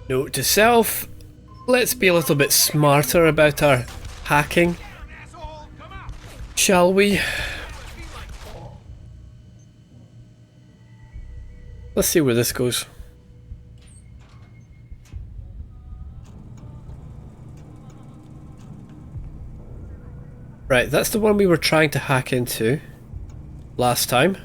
Note to self, let's be a little bit smarter about our hacking, shall we? Let's see where this goes. Right, that's the one we were trying to hack into last time.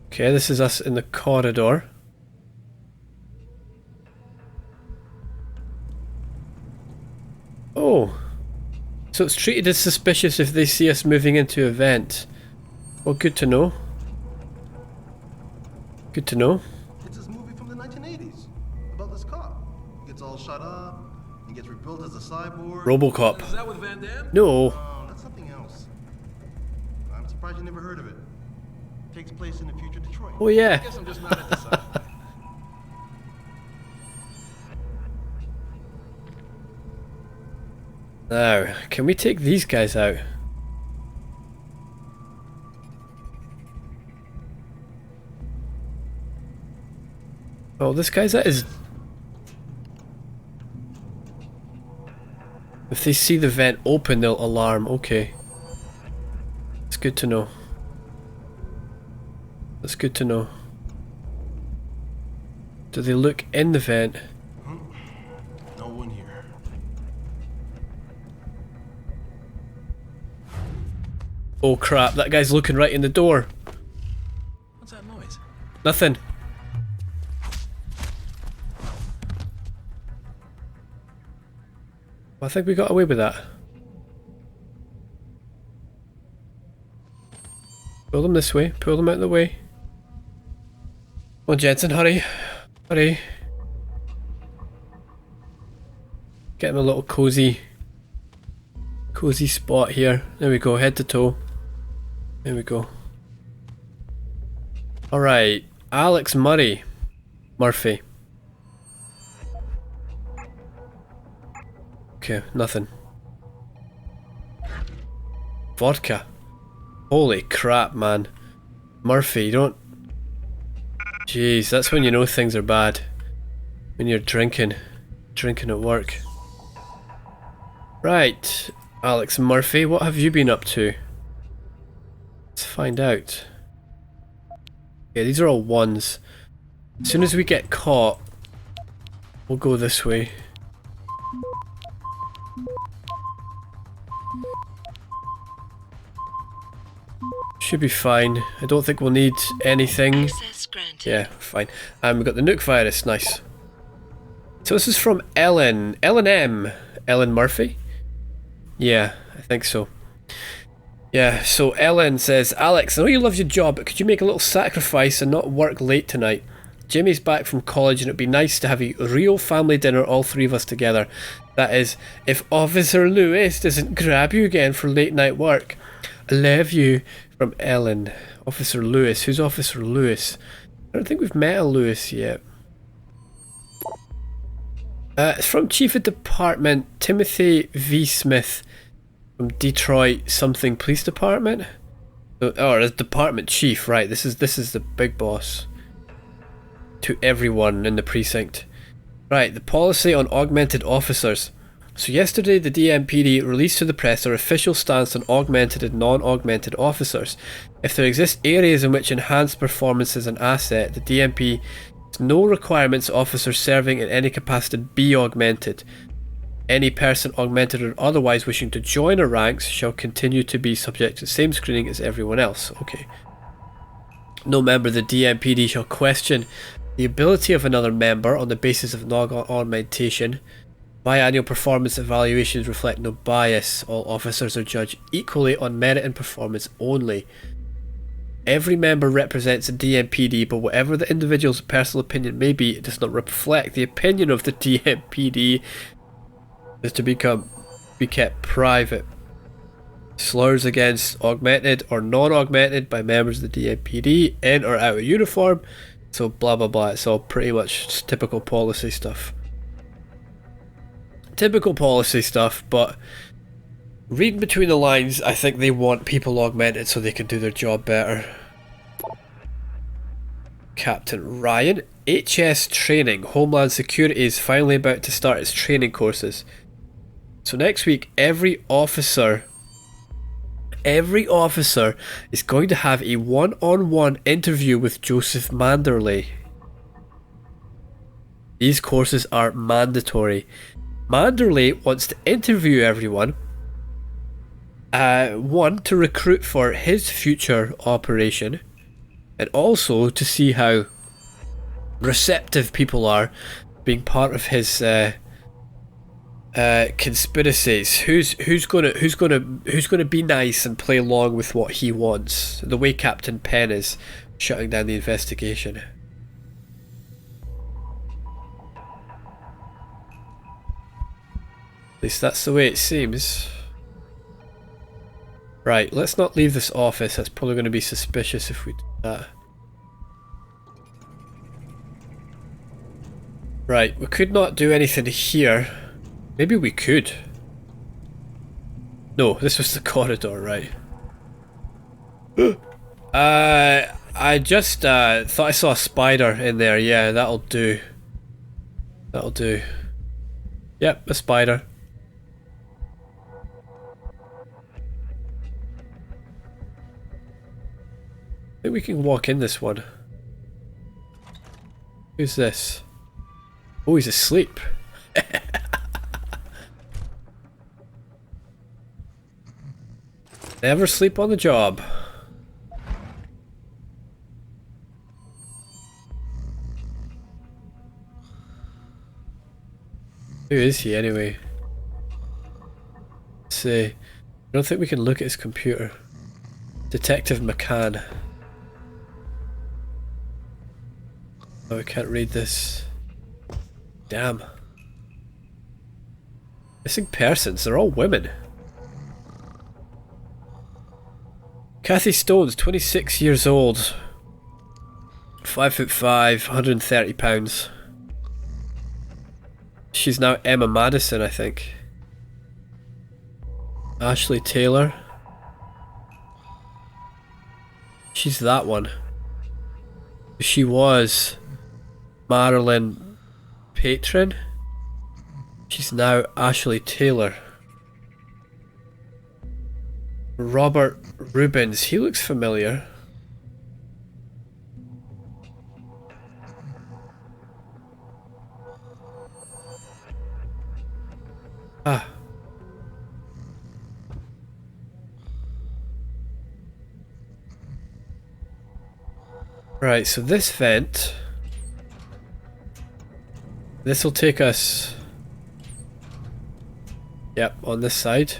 Okay, this is us in the corridor. Oh, so it's treated as suspicious if they see us moving into a vent. Well, good to know. Good to know. It's this movie from the 1980s about this cop. He gets all shot up and gets rebuilt as a cyborg. RoboCop. Is that with Van Damme? No. Oh, that's something else. I'm surprised you never heard of it. Takes place in the future Detroit. Oh yeah. I guess I'm just not at the side. Now, can we take these guys out? Oh, this guy's at his... If they see the vent open, they'll alarm. Okay. It's good to know. That's good to know. Do they look in the vent? No one here. Oh crap, that guy's looking right in the door. What's that noise? Nothing. I think we got away with that. Pull them this way, pull them out of the way. Come on, Jensen, hurry. Hurry. Get him a little cozy spot here. There we go, head to toe. There we go. Alright, Alex Murphy. Okay, nothing. Vodka. Holy crap, man. Murphy, you don't... Jeez, that's when you know things are bad. When you're drinking. Drinking at work. Right, Alex Murphy, what have you been up to? Let's find out. Yeah, these are all ones. As soon as we get caught, we'll go this way. Should be fine. I don't think we'll need anything. Yeah, fine. And we've got the nuke virus, nice. So this is from Ellen. Ellen Murphy? Yeah, I think so. Yeah, so Ellen says, Alex, I know you love your job, but could you make a little sacrifice and not work late tonight? Jimmy's back from college and it'd be nice to have a real family dinner, all three of us together. That is, if Officer Lewis doesn't grab you again for late night work. I love you. From Ellen. Officer Lewis. Who's Officer Lewis? I don't think we've met a Lewis yet. It's from Chief of Department Timothy V. Smith from Detroit something Police Department. Oh, it's Department Chief, right? This is the big boss to everyone in the precinct. Right, the policy on augmented officers. So yesterday the DMPD released to the press their official stance on augmented and non-augmented officers. If there exist areas in which enhanced performance is an asset, the DMP has no requirements officers serving in any capacity be augmented. Any person augmented or otherwise wishing to join our ranks shall continue to be subject to the same screening as everyone else. Okay. No member of the DMPD shall question the ability of another member on the basis of non-augmentation. Biannual performance evaluations reflect no bias. All officers are judged equally on merit and performance only. Every member represents a DMPD, but whatever the individual's personal opinion may be, it does not reflect the opinion of the DMPD. Is to be kept private. Slurs against augmented or non-augmented by members of the DMPD in or out of uniform. So blah blah blah. It's all pretty much typical policy stuff. Typical policy stuff, but Reading between the lines, I think they want people augmented so they can do their job better. Captain Ryan, HS training. Homeland Security is finally about to start its training courses. So next week, every officer is going to have a one-on-one interview with Joseph Manderley. These courses are mandatory. Manderley wants to interview everyone. One, to recruit for his future operation, and also to see how receptive people are being part of his conspiracies. Who's gonna be nice and play along with what he wants, the way Captain Penn is shutting down the investigation. At least that's the way it seems. Right, let's not leave this office. That's probably going to be suspicious if we do that. Right, we could not do anything here. Maybe we could. No, this was the corridor, right? I just thought I saw a spider in there. Yeah, that'll do. That'll do. Yep, a spider. I think we can walk in this one. Who's this? Oh, he's asleep. Never sleep on the job. Who is he anyway? Let's see. I don't think we can look at his computer. Detective McCann. Oh, I can't read this. Damn. Missing persons, they're all women. Kathy Stone's 26 years old. 5'5", 130 pounds. She's now Emma Madison, I think. Ashley Taylor. She's that one. She was Marilyn Patron. She's now Ashley Taylor. Robert Rubens, he looks familiar. Ah. Right, so this vent, this will take us, yep, on this side.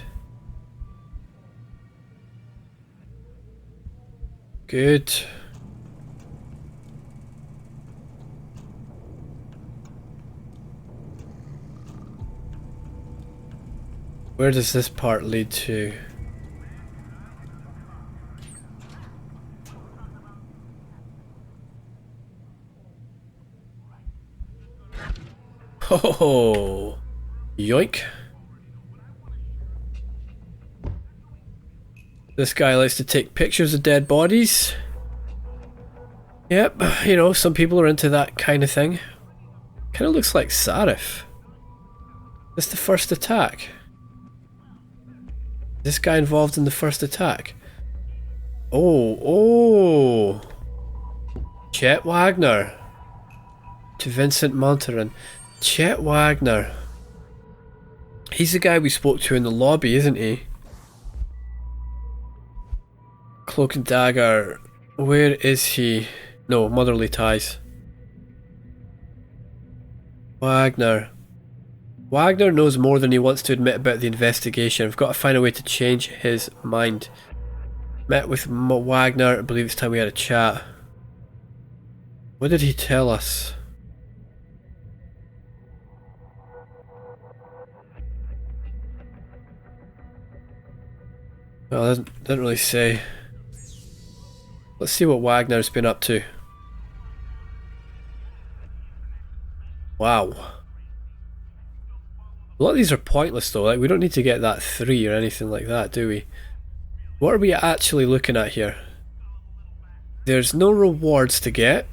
Good. Where does this part lead to? Oh, yoink. This guy likes to take pictures of dead bodies. Yep, you know, some people are into that kind of thing. Kind of looks like Sarif. This the first attack. This guy involved in the first attack. Oh. Chet Wagner. To Vincent Montaran. Chet Wagner. He's the guy we spoke to in the lobby, isn't he? Cloak and Dagger. Where is he? No, Motherly Ties. Wagner. Wagner knows more than he wants to admit about the investigation. I've got to find a way to change his mind. Met with Wagner. I believe it's time we had a chat. What did he tell us? Well, it doesn't really say. Let's see what Wagner's been up to. Wow. A lot of these are pointless though, like we don't need to get that 3 or anything like that, do we? What are we actually looking at here? There's no rewards to get.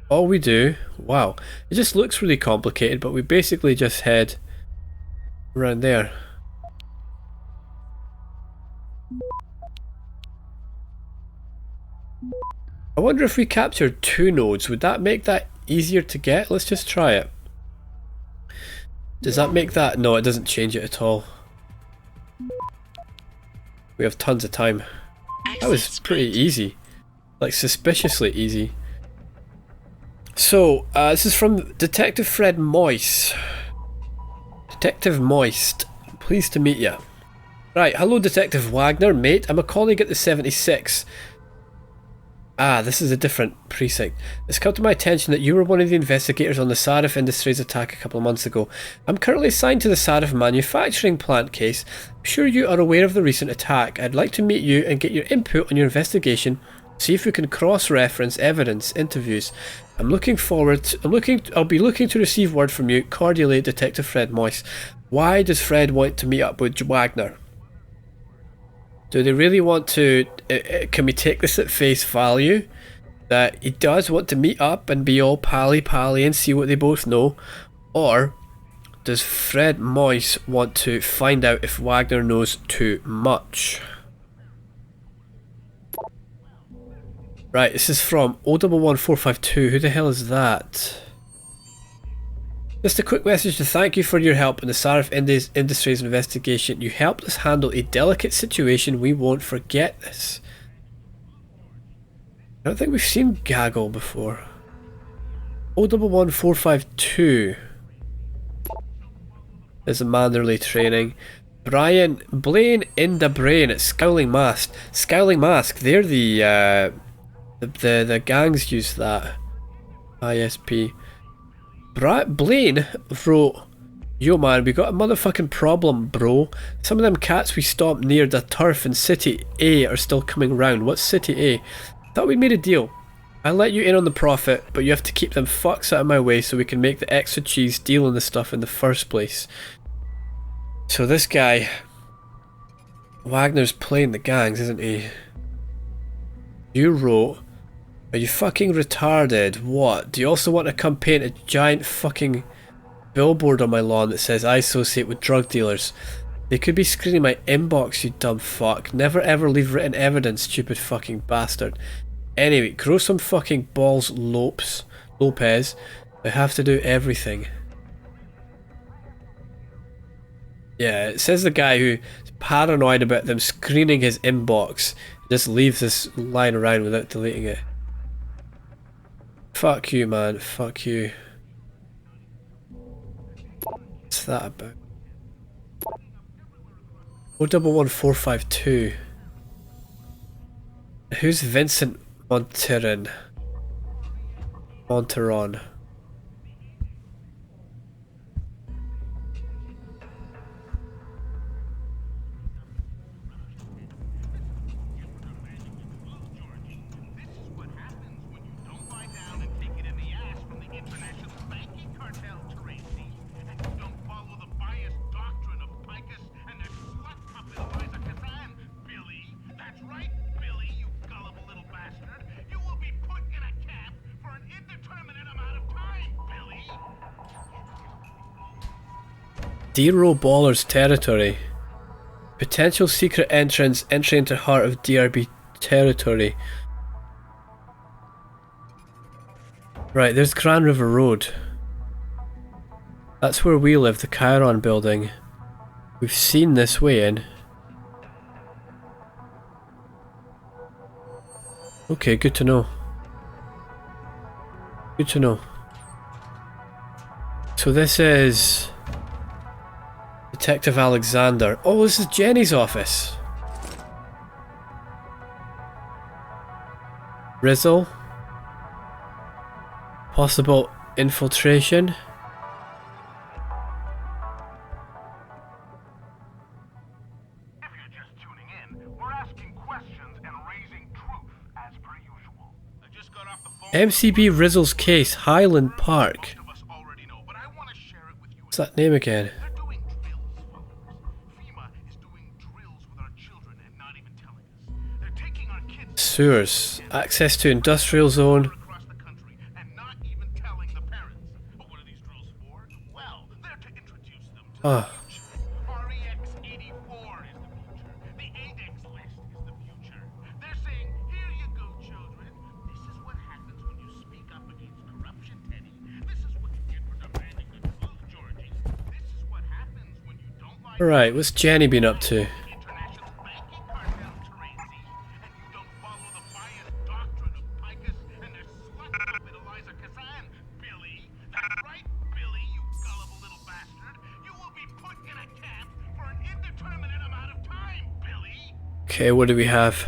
All we do, wow, it just looks really complicated, but we basically just head around there. I wonder if we captured 2 nodes, would that make that easier to get? Let's just try it. Does that make that? No, it doesn't change it at all. We have tons of time. That was pretty easy. Like, suspiciously easy. So, this is from Detective Fred Moist. Detective Moist, pleased to meet you. Right, hello Detective Wagner, mate. I'm a colleague at the 76. Ah, this is a different precinct. It's come to my attention that you were one of the investigators on the Sarif Industries attack a couple of months ago. I'm currently assigned to the Sarif manufacturing plant case. I'm sure you are aware of the recent attack. I'd like to meet you and get your input on your investigation. See if we can cross-reference evidence, interviews. I'll be looking to receive word from you. Cordially, Detective Fred Moist. Why does Fred want to meet up with Wagner? Do they really want to... can we take this at face value? That he does want to meet up and be all pally and see what they both know? Or does Fred Moist want to find out if Wagner knows too much? Right, this is from O11452. Who the hell is that? Just a quick message to thank you for your help in the Sarif Industries investigation. You helped us handle a delicate situation. We won't forget this. I don't think we've seen Gaggle before. O11452. There's a Manderley training. Blaine in the brain at Scowling Mask. Scowling Mask, they're the gangs use that. ISP. Blaine wrote, "Yo man, we got a motherfucking problem, bro. Some of them cats we stomped near the turf in City A are still coming round." What's City A? Thought we made a deal. I'll let you in on the profit, but you have to keep them fucks out of my way so we can make the extra cheese deal on the stuff in the first place. So this guy, Wagner's playing the gangs, isn't he? You wrote, "Are you fucking retarded? What? Do you also want to come paint a giant fucking billboard on my lawn that says I associate with drug dealers? They could be screening my inbox, you dumb fuck. Never ever leave written evidence, stupid fucking bastard. Anyway, grow some fucking balls, Lopez. I have to do everything." Yeah, it says the guy who's paranoid about them screening his inbox just leaves this line around without deleting it. Fuck you, man. Fuck you. What's that about? O11452. Who's Vincent Monteron? Dero Baller's territory. Potential secret entrance, entry into heart of DRB territory. Right, there's Grand River Road. That's where we live, the Chiron building. We've seen this way in. Okay, good to know. Good to know. So this is Detective Alexander. Oh, this is Jenny's office. Rizzle. Possible infiltration. If you're just tuning in, we're asking questions and raising truth as per usual. I just got off the phone. MCB Rizzle's case, Highland Park. Most of us already know, but I want to share it with you. What's that name again? They're doing drills, folks. FEMA is doing drills with our children and not even telling us. They're taking our kids Sewers. Access to industrial zone. across the country and not even telling the parents. But what are these drills for? Well, they're to introduce them to Ah. the future. REX 84 is the future. The ADEX list is the future. They're saying, here you go, children. This is what happens when you speak up against corruption, Teddy. This is what you get for demanding the truth, Georgie. This is what happens when you don't like Alright, what's Jenny been up to? international banking cartel, Teresi. And you don't follow the biased doctrine of Picus and their slut puppet Eliza Kazan, Billy. That's right, Billy, you gullible little bastard. You will be put in a camp for an indeterminate amount of time, Billy. Okay, what do we have?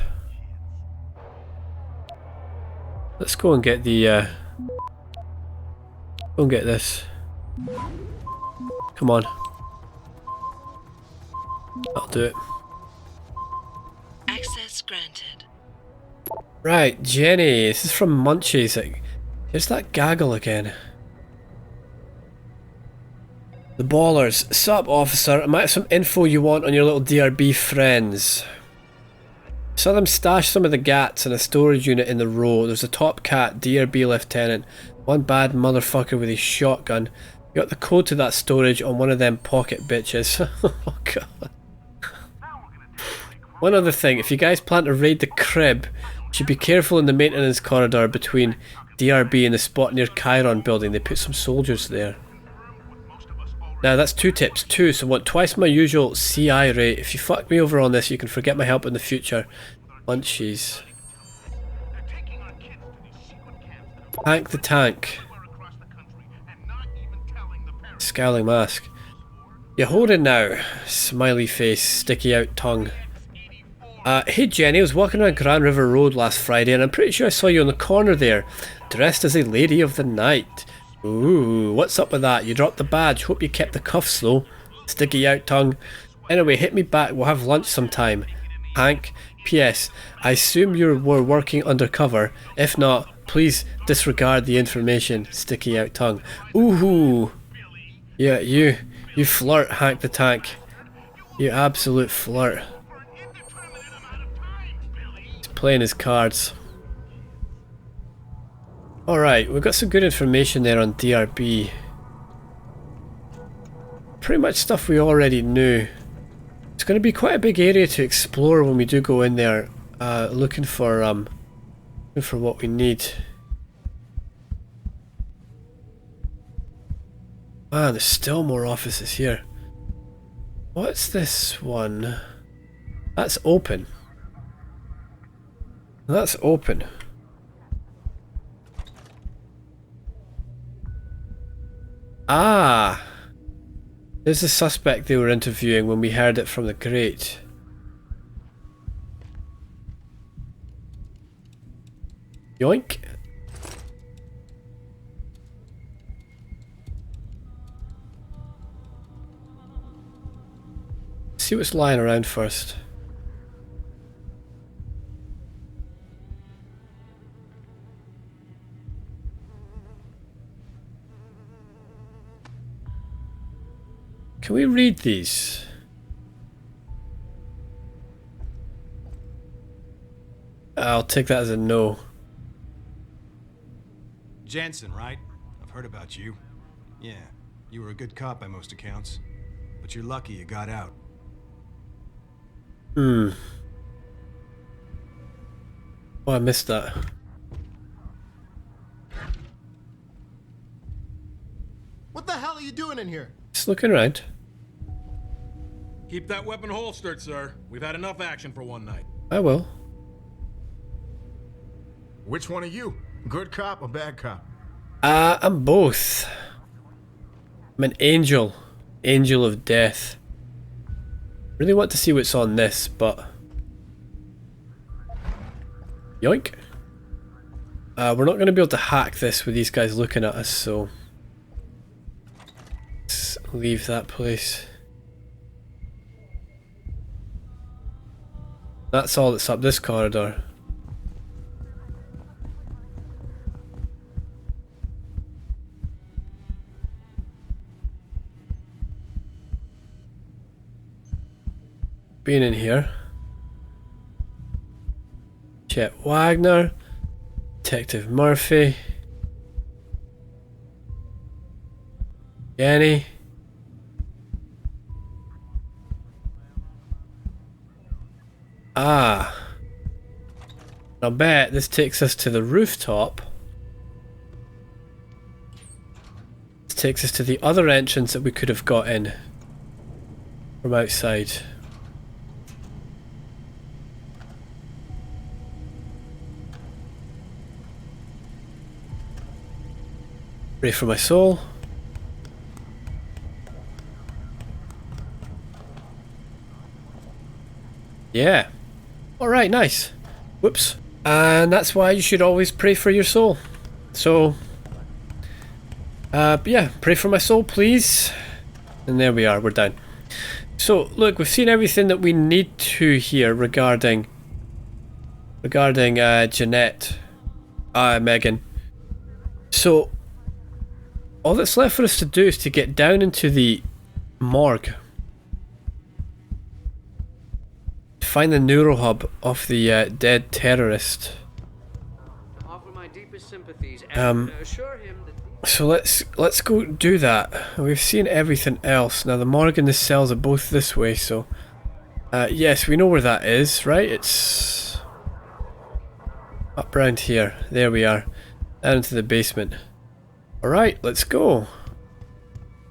Let's go and get the go and get this. Come on. I'll do it. Access granted. Right, Jenny. This is from Munchies. Like, here's that gaggle again. The Ballers. Sup, officer. I might have some info you want on your little DRB friends. Saw them stash some of the gats in a storage unit in the row. There's a top cat, DRB lieutenant, one bad motherfucker with his shotgun. You got the code to that storage on one of them pocket bitches. Oh god. One other thing, if you guys plan to raid the crib, you should be careful in the maintenance corridor between DRB and the spot near Chiron building. They put some soldiers there. Now that's 2 tips, 2, so I want twice my usual CI rate. If you fuck me over on this, you can forget my help in the future. Munchies. Hank the Tank. Scowling mask. You holding now? Smiley face, sticky out tongue. Hey Jenny, I was walking around Grand River Road last Friday and I'm pretty sure I saw you on the corner there, dressed as a lady of the night. Ooh, what's up with that? You dropped the badge, hope you kept the cuffs though. Sticky out tongue. Anyway, hit me back, we'll have lunch sometime. Hank, P.S. I assume you were working undercover. If not, please disregard the information. Sticky out tongue. Ooh. Yeah, you flirt, Hank the Tank. You absolute flirt. He's playing his cards. Alright, we've got some good information there on DRB. Pretty much stuff we already knew. It's going to be quite a big area to explore when we do go in there, looking for what we need. Man, there's still more offices here. What's this one? That's open. That's open. Ah! There's the suspect they were interviewing when we heard it from the grate. Yoink. See what's lying around first. Can we read these? I'll take that as a no. Jensen, right? I've heard about you. Yeah, you were a good cop by most accounts. But you're lucky you got out. Oh, I missed that. What the hell are you doing in here? Just looking around. Keep that weapon holstered, sir. We've had enough action for one night. I will. Which one are you? Good cop or bad cop? I'm both. I'm an angel. Angel of death. Really want to see what's on this, but... Yoink. We're not going to be able to hack this with these guys looking at us, so... Let's leave that place. That's all that's up this corridor. been in here. Chet Wagner, Detective Murphy, Jenny. Ah. I'll bet this takes us to the rooftop. This takes us to the other entrance that we could have got in from outside. Pray for my soul. Yeah. Alright, nice. Whoops. And that's why you should always pray for your soul. So, yeah, pray for my soul, please. And there we are, we're done. So, look, we've seen everything that we need to here regarding Jeanette, Megan. So, all that's left for us to do is to get down into the morgue. Find the neurohub of the dead terrorist. Offer my deepest sympathies and assure him that So let's go do that. We've seen everything else. Now the morgue and the cells are both this way, so yes, we know where that is, right? It's up around here. There we are. Down into the basement. Alright, let's go.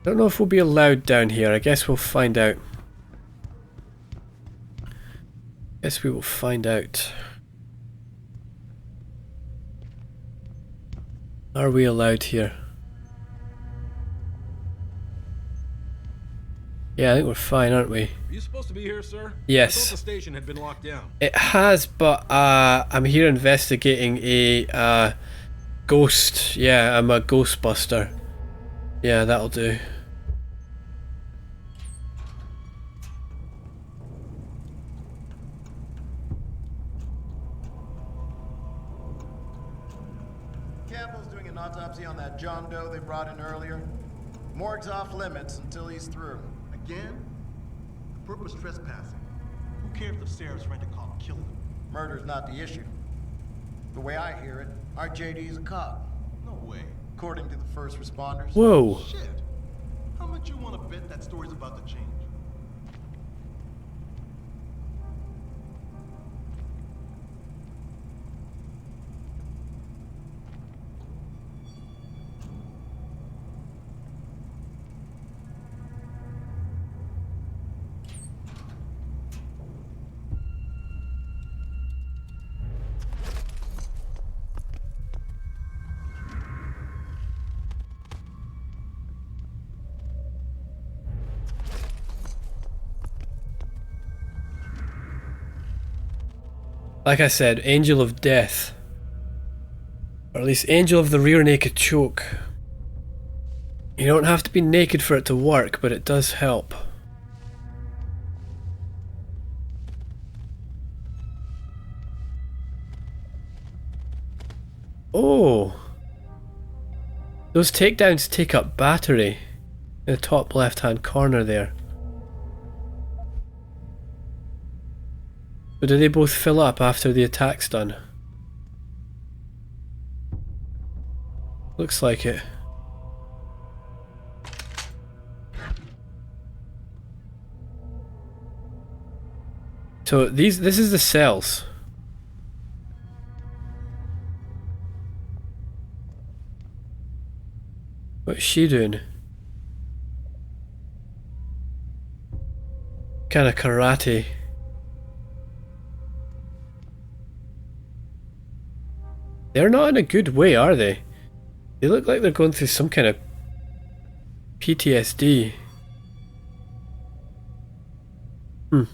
Don't know if we'll be allowed down here. I guess we'll find out. Guess we will find out. Are we allowed here? Yeah, I think we're fine, aren't we? Are you supposed to be here, sir? Yes. I thought the station had been locked down. It has, but I'm here investigating a ghost. Yeah, I'm a ghostbuster. Yeah, that'll do. Campbell's doing an autopsy on that John Doe they brought in earlier. Morgue's off limits until he's through. Again? The perp was trespassing. Who cares if Sarah's rent-a-cop killed him? Murder's not the issue. The way I hear it, our JD's a cop, No way. according to the first responders. Whoa. Shit. How much you want to bet that story's about to change? Like I said, Angel of Death. Or at least Angel of the Rear Naked Choke. You don't have to be naked for it to work, but it does help. Oh! Those takedowns take up battery in the top left hand corner there. But do they both fill up after the attack's done? Looks like it. So this is the cells. What's she doing? Kind of karate. They're not in a good way, are they? They look like they're going through some kind of PTSD. We'll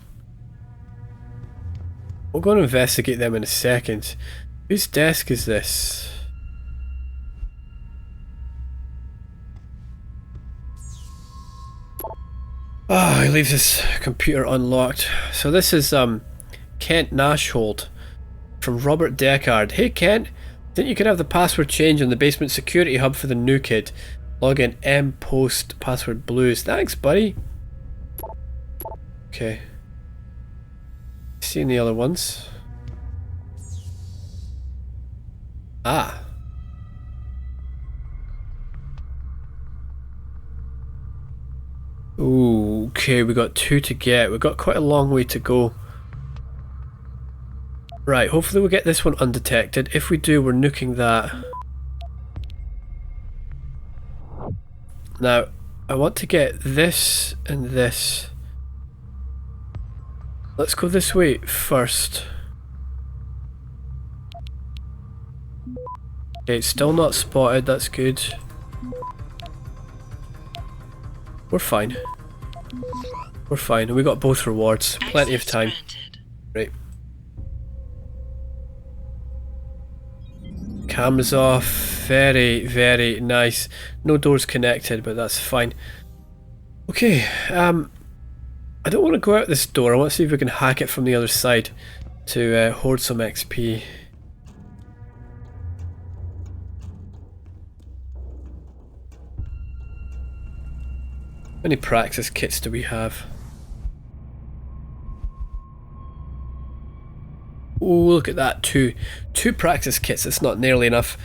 go and investigate them in a second. Whose desk is this? Oh, he leaves his computer unlocked. So this is Kent Nashhold from Robert Deckard. Hey Kent, think you could have the password change on the basement security hub for the new kid. Log in M post password blues. Thanks, buddy. Okay. seen the other ones. Ah. Ooh, okay, we got 2 to get. We've got quite a long way to go. Right, hopefully we'll get this one undetected. If we do, we're nuking that. Now, I want to get this and this. Let's go this way first. Okay, it's still not spotted, that's good. We're fine. We're fine, and we got both rewards. Plenty of time. Right. Cameras off. Very, very nice. No doors connected, but that's fine. Okay, I don't want to go out this door. I want to see if we can hack it from the other side to hoard some XP. How many praxis kits do we have? Oh, look at that. Two praxis kits. That's not nearly enough.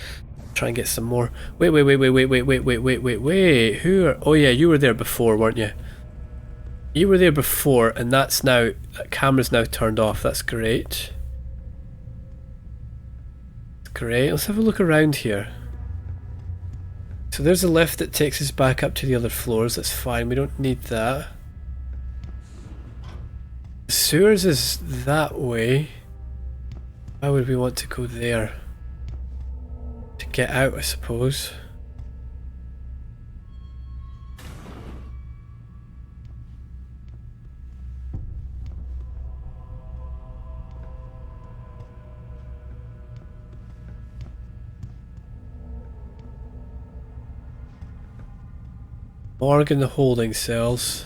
Try and get some more. Wait. Who are... Oh yeah, you were there before, weren't you? You were there before, and that's now... That camera's now turned off. That's great. Great. Let's have a look around here. So there's a lift that takes us back up to the other floors. That's fine. We don't need that. The sewers is that way. Why would we want to go there? To get out, I suppose. Morgue in the holding cells.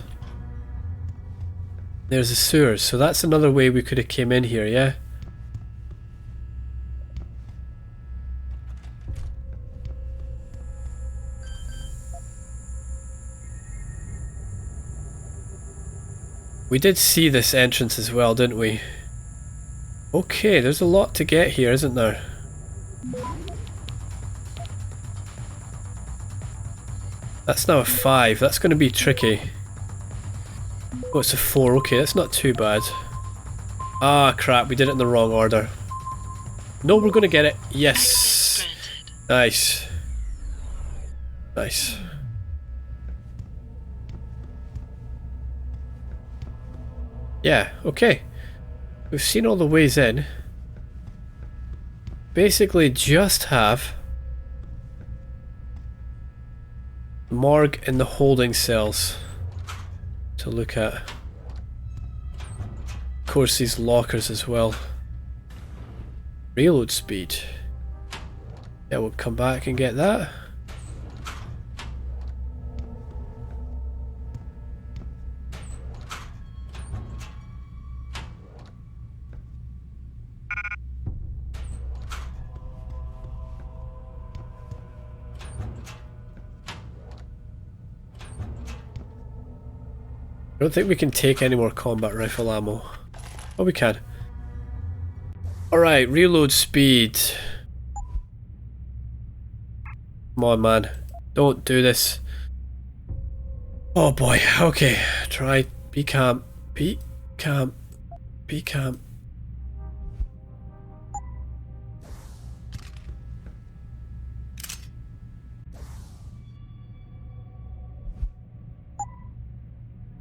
There's the sewers, so that's another way we could have came in here, yeah? We did see this entrance as well, didn't we? Okay, there's a lot to get here, isn't there? That's now a 5. That's going to be tricky. Oh, it's a 4. Okay, that's not too bad. Ah, crap. We did it in the wrong order. No, we're going to get it. Yes. Nice. Nice. Yeah, okay. We've seen all the ways in. Basically just have morgue in the holding cells to look at. Of course, these lockers as well. Reload speed. Yeah, we'll come back and get that. I don't think we can take any more combat rifle ammo. Oh, we can. Alright, reload speed. Come on, man. Don't do this. Oh boy, okay. Try. Be calm. Be calm. Be calm.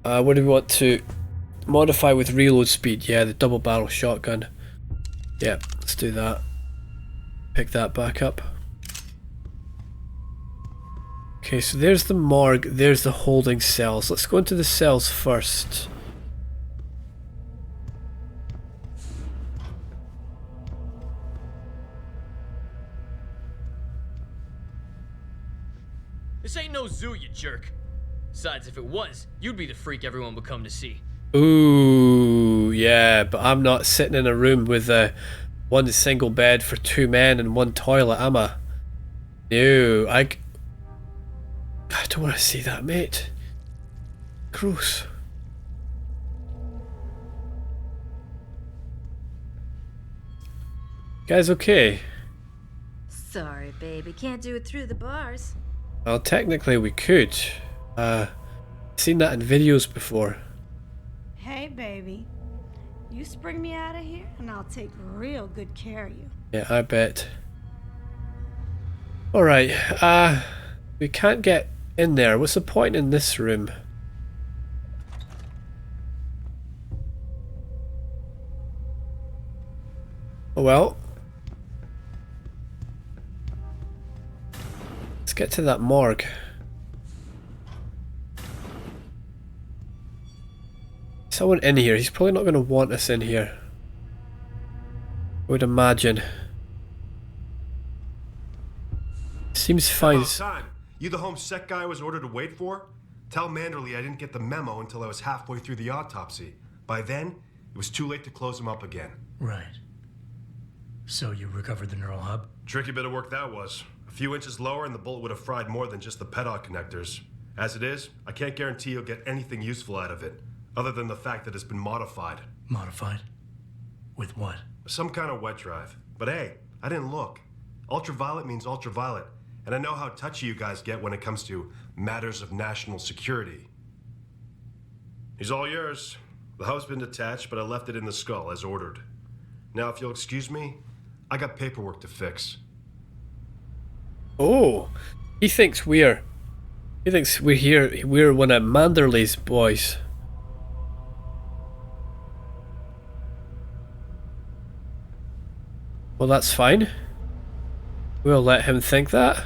What do we want to modify with reload speed? Yeah, the double barrel shotgun. Yeah, let's do that. Pick that back up. Okay, so there's the morgue, there's the holding cells. Let's go into the cells first. This ain't no zoo, you jerk. Besides, if it was, you'd be the freak everyone would come to see. Ooh, yeah, but I'm not sitting in a room with one single bed for 2 men and 1 toilet, am I? No, I don't want to see that, mate. Gross. Guys, okay? Sorry, baby. Can't do it through the bars. Well, technically we could. Seen that in videos before. Hey, baby. You spring me out of here, and I'll take real good care of you. Yeah, I bet. Alright, we can't get in there. What's the point in this room? Oh well. Let's get to that morgue. Someone in here. He's probably not going to want us in here, I would imagine. Seems fine. About time. You the home sec guy I was ordered to wait for? Tell Manderley I didn't get the memo until I was halfway through the autopsy. By then, it was too late to close him up again. Right. So you recovered the neural hub? Tricky bit of work that was. A few inches lower and the bullet would have fried more than just the pedal connectors. As it is, I can't guarantee you'll get anything useful out of it, other than the fact that it's been modified. Modified? With what? Some kind of wet drive. But hey, I didn't look. Ultraviolet means ultraviolet, and I know how touchy you guys get when it comes to matters of national security. He's all yours. The hub's been detached, but I left it in the skull as ordered. Now, if you'll excuse me, I got paperwork to fix. Oh, he thinks we're here. We're one of Manderley's boys. Well, that's fine. We'll let him think that.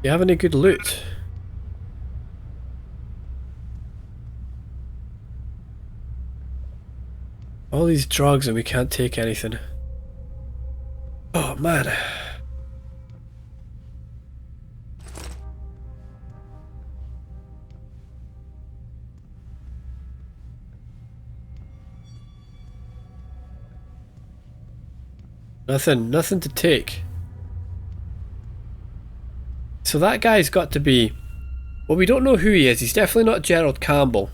You have any good loot? All these drugs and we can't take anything. Oh man. Nothing to take. So that guy's got to be... Well, we don't know who he is. He's definitely not Gerald Campbell.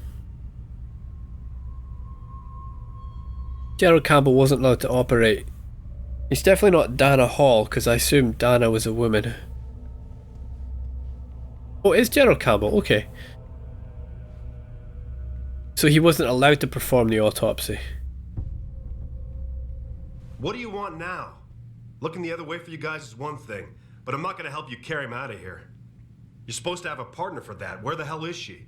Gerald Campbell wasn't allowed to operate. He's definitely not Dana Hall, because I assumed Dana was a woman. Oh, it is Gerald Campbell, okay. So he wasn't allowed to perform the autopsy. What do you want now? Looking the other way for you guys is one thing, but I'm not going to help you carry him out of here. You're supposed to have a partner for that. Where the hell is she?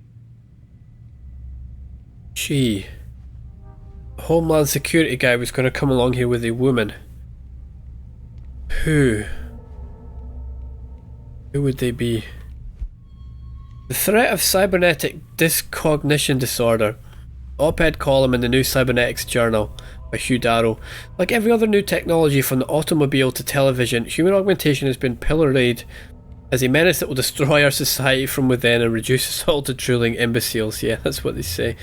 She... Homeland Security guy was going to come along here with a woman. Who? Who would they be? The threat of cybernetic discognition disorder. Op-ed column in the New Cybernetics Journal by Hugh Darrow. Like every other new technology from the automobile to television, human augmentation has been pilloried as a menace that will destroy our society from within and reduce us all to drooling imbeciles. Yeah, that's what they say.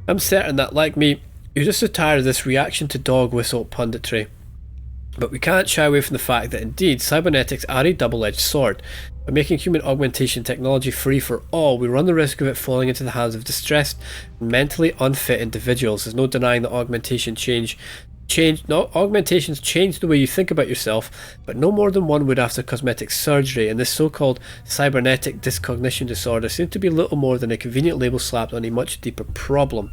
I'm certain that, like me, you're just so tired of this reaction to dog whistle punditry. But we can't shy away from the fact that indeed cybernetics are a double-edged sword. By making human augmentation technology free for all, we run the risk of it falling into the hands of distressed and mentally unfit individuals. There's no denying that augmentations change the way you think about yourself, but no more than one would after cosmetic surgery, and this so-called cybernetic discognition disorder seems to be little more than a convenient label slapped on a much deeper problem.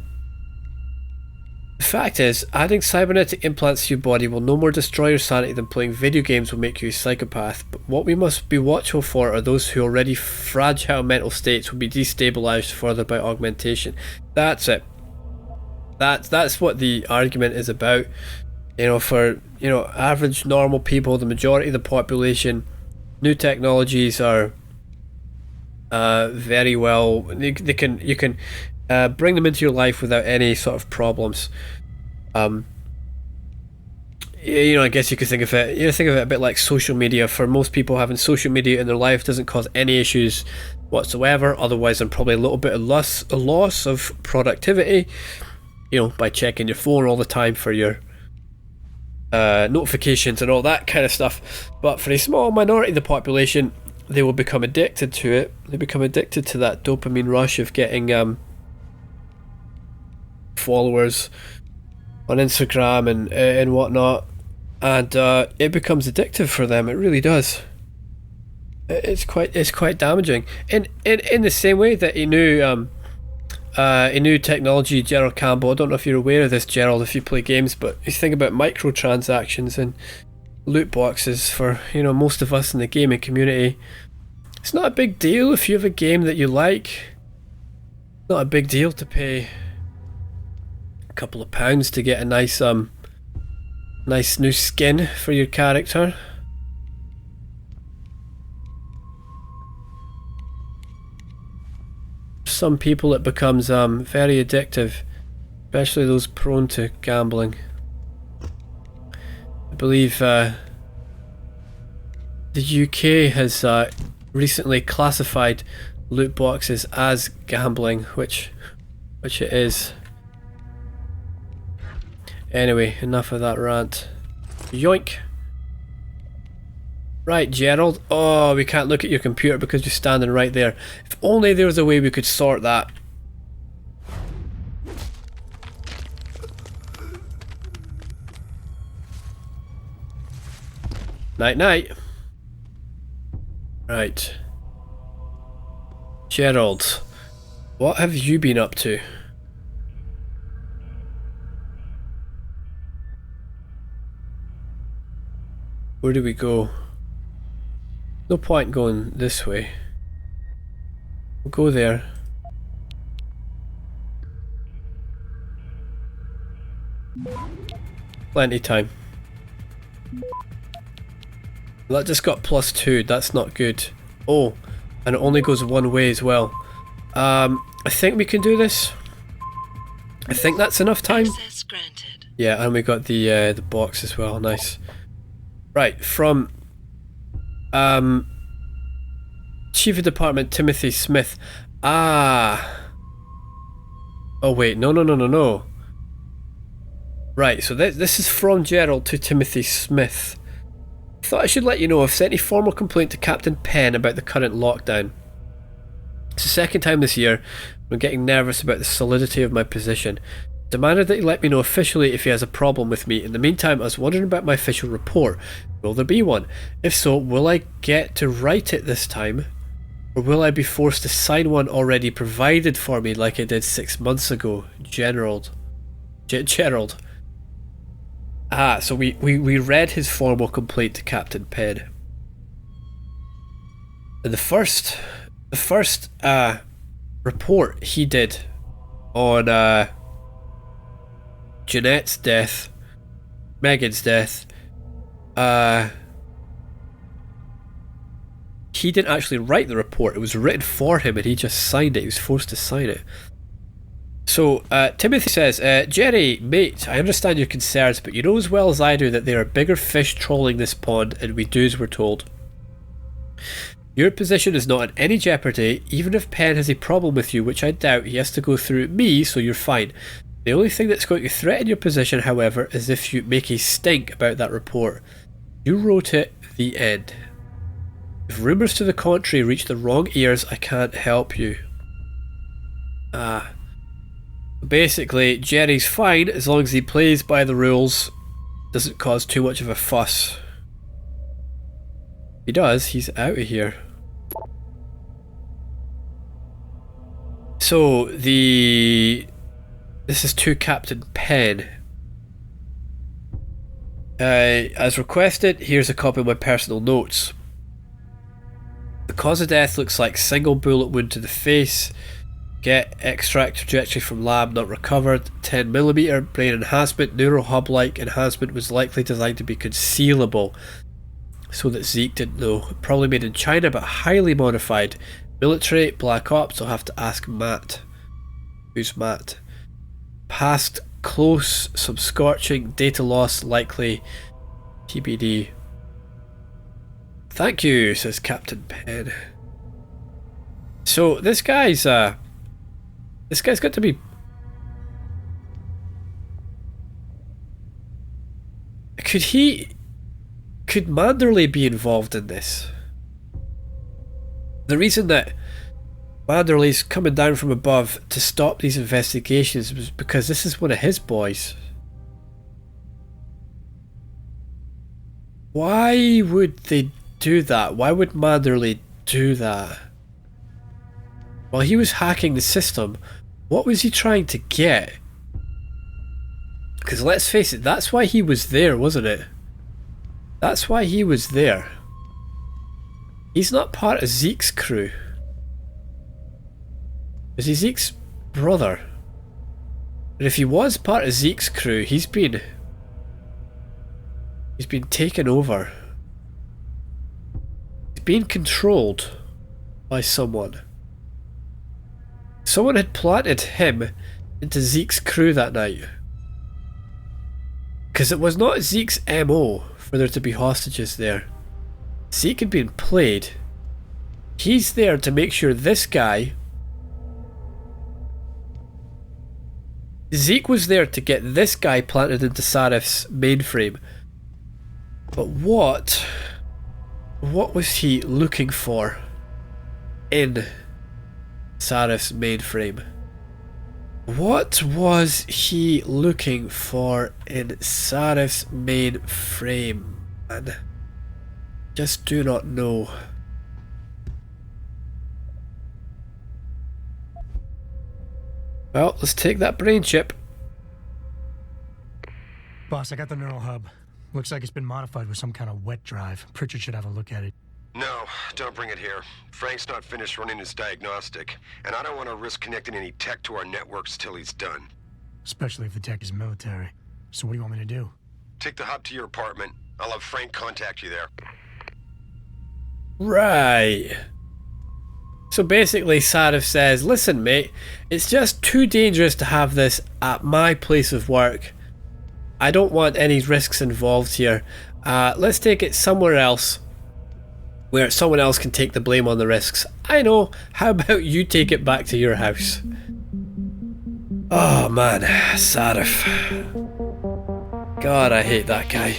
The fact is, adding cybernetic implants to your body will no more destroy your sanity than playing video games will make you a psychopath, but what we must be watchful for are those who already fragile mental states will be destabilised further by augmentation. That's it. That's what the argument is about. You know, for, you know, average normal people, the majority of the population, new technologies are very well, you can bring them into your life without any sort of problems. You know, I guess you could think of it. A bit like social media. For most people, having social media in their life doesn't cause any issues whatsoever. Otherwise, I'm probably a little bit of a loss of productivity. You know, by checking your phone all the time for your notifications and all that kind of stuff. But for a small minority of the population, they will become addicted to it. They become addicted to that dopamine rush of getting followers on Instagram and whatnot, and it becomes addictive for them. It really does. It's quite damaging. In the same way that he knew technology, Gerald Campbell. I don't know if you're aware of this, Gerald, if you play games, but you think about microtransactions and loot boxes for, you know, most of us in the gaming community. It's not a big deal if you have a game that you like. Not a big deal to pay a couple of pounds to get a nice new skin for your character. Some people it becomes very addictive, especially those prone to gambling. I believe the UK has recently classified loot boxes as gambling, which it is. Anyway, enough of that rant. Yoink. Right, Gerald. Oh, we can't look at your computer because you're standing right there. If only there was a way we could sort that. Night night. Right. Gerald, what have you been up to? Where do we go? No point going this way. We'll go there. Plenty time. That just got +2, that's not good. Oh, and it only goes one way as well. I think we can do this. I think that's enough time. Access granted. Yeah, and we got the box as well, nice. Right, from Chief of Department Timothy Smith. Ah. Oh wait, no. Right, so this is from Gerald to Timothy Smith. Thought I should let you know I've sent a formal complaint to Captain Penn about the current lockdown. It's the second time this year. I'm getting nervous about the solidity of my position. Demanded that he let me know officially if he has a problem with me. In the meantime, I was wondering about my official report. Will there be one? If so, will I get to write it this time? Or will I be forced to sign one already provided for me like I did 6 months ago? Gerald. Gerald. Ah, so we read his formal complaint to Captain Penn. And the first report he did on Jeanette's death, Megan's death, he didn't actually write the report. It was written for him and he just signed it. He was forced to sign it. So, Timothy says, Jerry, mate, I understand your concerns, but you know as well as I do that there are bigger fish trolling this pond, and we do as we're told. Your position is not in any jeopardy. Even if Penn has a problem with you, which I doubt, he has to go through me, so you're fine. The only thing that's going to threaten your position, however, is if you make a stink about that report. You wrote it, the end. If rumours to the contrary reach the wrong ears, I can't help you. Basically, Jerry's fine as long as he plays by the rules, doesn't cause too much of a fuss. If he does, he's out of here. So, this is to Captain Penn. As requested, here's a copy of my personal notes. The cause of death looks like single bullet wound to the face. Get extract trajectory from lab not recovered. 10mm brain enhancement. Neural hub like enhancement was likely designed to be concealable so that Zeke didn't know. Probably made in China but highly modified. Military, Black Ops, I'll have to ask Matt. Who's Matt? Past close, some scorching, data loss likely, TBD. Thank you, says Captain Penn. So this guy's got to be... Could Manderley be involved in this? The reason that Manderley's coming down from above to stop these investigations was because this is one of his boys. Why would they do that? Why would Manderley do that? While he was hacking the system, what was he trying to get? Because let's face it, that's why he was there, wasn't it? That's why he was there. He's not part of Zeke's crew. Is he Zeke's brother? And if he was part of Zeke's crew, he's been taken over. He's been controlled by someone. Someone had planted him into Zeke's crew that night. Because it was not Zeke's MO for there to be hostages there. Zeke had been played. He's there to make sure this guy... Zeke was there to get this guy planted into Sarif's mainframe. But what was he looking for in Sarif's mainframe? What was he looking for in Sarif's mainframe? Man, just do not know. Well, let's take that brain chip. Boss, I got the neural hub. Looks like it's been modified with some kind of wet drive. Pritchard should have a look at it. No, don't bring it here. Frank's not finished running his diagnostic, and I don't want to risk connecting any tech to our networks till he's done. Especially if the tech is military. So what do you want me to do? Take the hub to your apartment. I'll have Frank contact you there. Right. So basically Sarif says, listen mate, it's just too dangerous to have this at my place of work. I don't want any risks involved here. Let's take it somewhere else where someone else can take the blame on the risks. I know, how about you take it back to your house? Oh man, Sarif. God, I hate that guy.